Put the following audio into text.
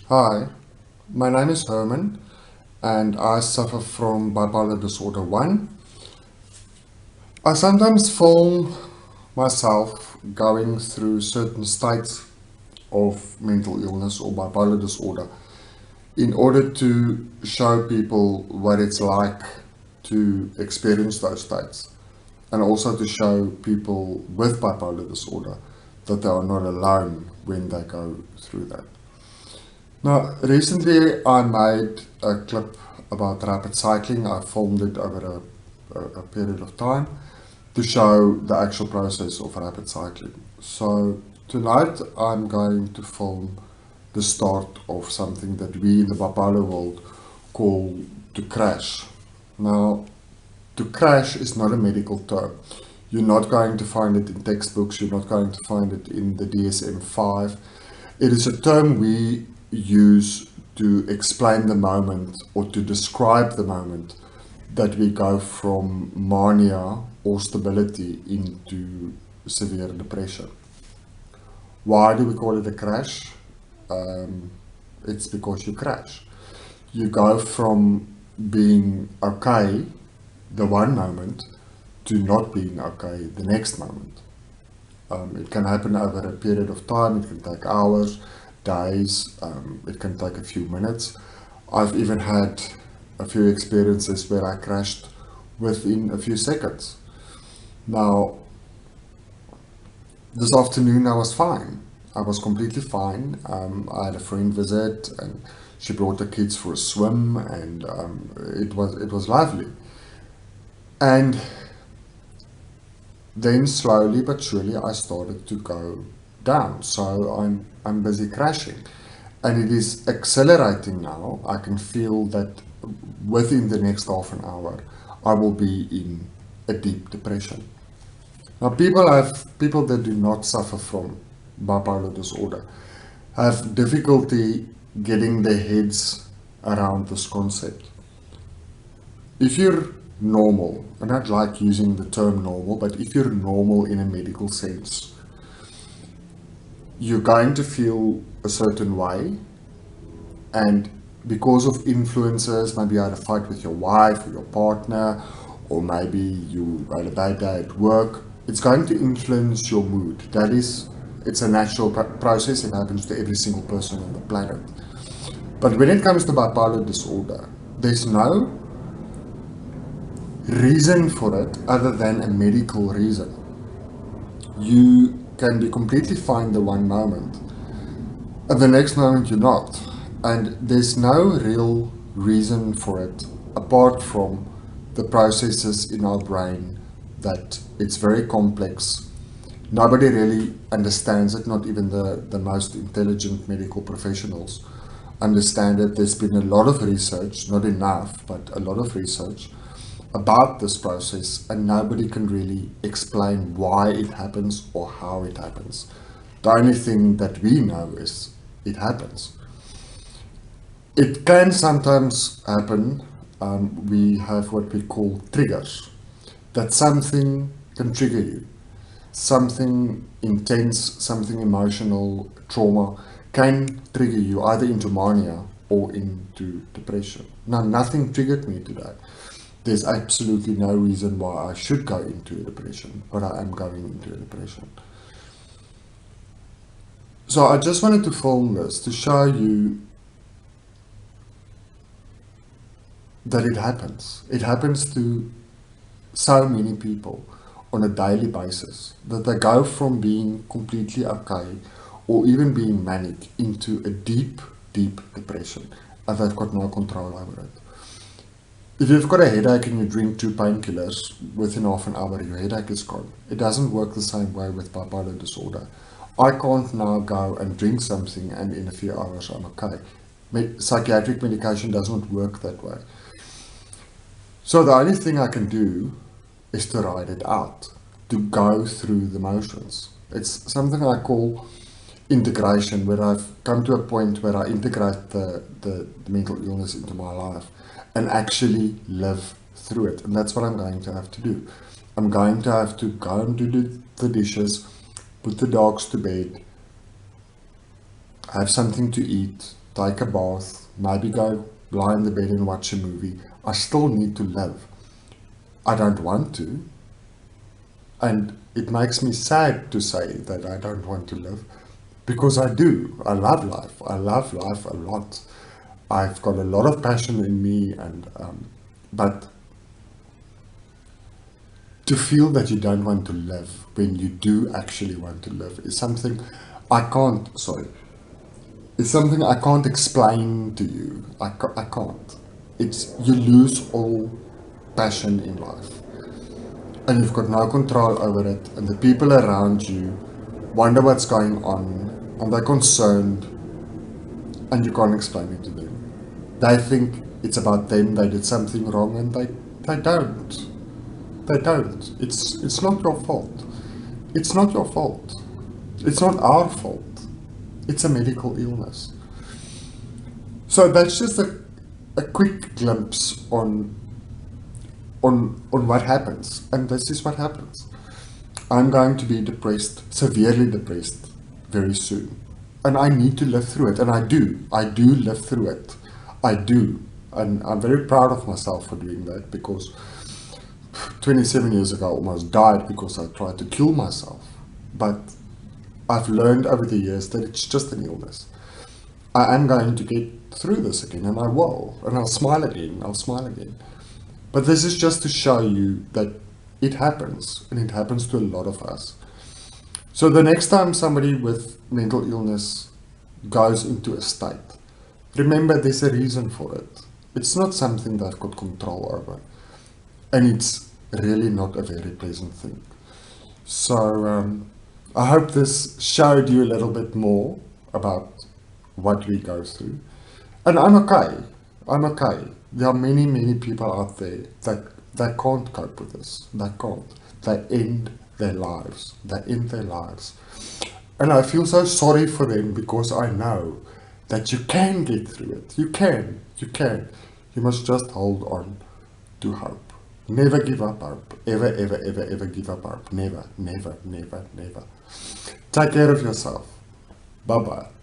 Hi, my name is Herman and I suffer from bipolar disorder 1. I sometimes film myself going through certain states of mental illness or bipolar disorder in order to show people what it's like to experience those states, and also to show people with bipolar disorder that they are not alone when they go through that. Now, recently I made a clip about rapid cycling. I filmed it over a period of time to show the actual process of rapid cycling. So tonight I'm going to film the start of something that we in the bipolar world call to crash. Now, to crash is not a medical term. You're not going to find it in textbooks, you're not going to find it in the DSM-5. It is a term we use to explain the moment or to describe the moment that we go from mania or stability into severe depression. Why do we call it a crash? It's because you crash. You go from being okay the one moment to not being okay the next moment. It can happen over a period of time, it can take hours, days, it can take a few minutes. I've even had a few experiences where I crashed within a few seconds. Now, this afternoon I was fine. I was completely fine. I had a friend visit and she brought the kids for a swim, and it was lovely. And then slowly but surely I started to go down. So I'm busy crashing. And it is accelerating now. I can feel that within the next half an hour I will be in a deep depression. Now people that do not suffer from bipolar disorder have difficulty getting their heads around this concept. If you're normal, and I don't like using the term normal, but if you're normal in a medical sense, you're going to feel a certain way, and because of influences, maybe you had a fight with your wife or your partner, or maybe you had a bad day at work, it's going to influence your mood. It's a natural process. It happens to every single person on the planet. But when it comes to bipolar disorder, there's no reason for it other than a medical reason. You can be completely fine the one moment, and the next moment you're not. And there's no real reason for it apart from the processes in our brain that it's very complex. Nobody really understands it, not even the most intelligent medical professionals understand it. There's been a lot of research, not enough, but a lot of research about this process, and nobody can really explain why it happens or how it happens. The only thing that we know is it happens. It can sometimes happen. We have what we call triggers, that something can trigger you. Something intense, something emotional, trauma can trigger you either into mania or into depression. Now, nothing triggered me today. There's absolutely no reason why I should go into a depression, but I am going into a depression. So I just wanted to film this to show you that it happens. It happens to so many people on a daily basis, that they go from being completely okay or even being manic into a deep, deep depression, and they've got no control over it. If you've got a headache and you drink 2 painkillers, within half an hour your headache is gone. It doesn't work the same way with bipolar disorder. I can't now go and drink something and in a few hours I'm okay. Psychiatric medication doesn't work that way. So the only thing I can do is to ride it out, to go through the motions. It's something I call integration, where I've come to a point where I integrate the mental illness into my life and actually live through it. And that's what I'm going to have to do. I'm going to have to go and do the dishes, put the dogs to bed, have something to eat, take a bath, maybe go lie in the bed and watch a movie. I still need to live. I don't want to. And it makes me sad to say that I don't want to live because I do. I love life. I love life a lot. I've got a lot of passion in me, and but to feel that you don't want to live when you do actually want to live is something I can't. Sorry, it's something I can't explain to you. I can't. It's you lose all passion in life, and you've got no control over it, and the people around you wonder what's going on, and they're concerned, and you can't explain it to them. They think it's about them, they did something wrong, and they don't. They don't. It's not your fault. It's not your fault. It's not our fault. It's a medical illness. So that's just a quick glimpse on what happens. And this is what happens. I'm going to be depressed, severely depressed, very soon. And I need to live through it. And I do. I do live through it. I do. And I'm very proud of myself for doing that, because 27 years ago I almost died because I tried to kill myself. But I've learned over the years that it's just an illness. I am going to get through this again, and I will. And I'll smile again. I'll smile again. But this is just to show you that it happens, and it happens to a lot of us. So the next time somebody with mental illness goes into a state, remember there's a reason for it. It's not something they've got control over. And it's really not a very pleasant thing. So I hope this showed you a little bit more about what we go through. And I'm okay. I'm okay. There are many, many people out there that can't cope with this. They can't. They end their lives. They end their lives. And I feel so sorry for them, because I know that you can get through it. You can. You can. You must just hold on to hope. Never give up hope. Ever, ever, ever, ever give up hope. Never, never, never, never. Take care of yourself. Bye-bye.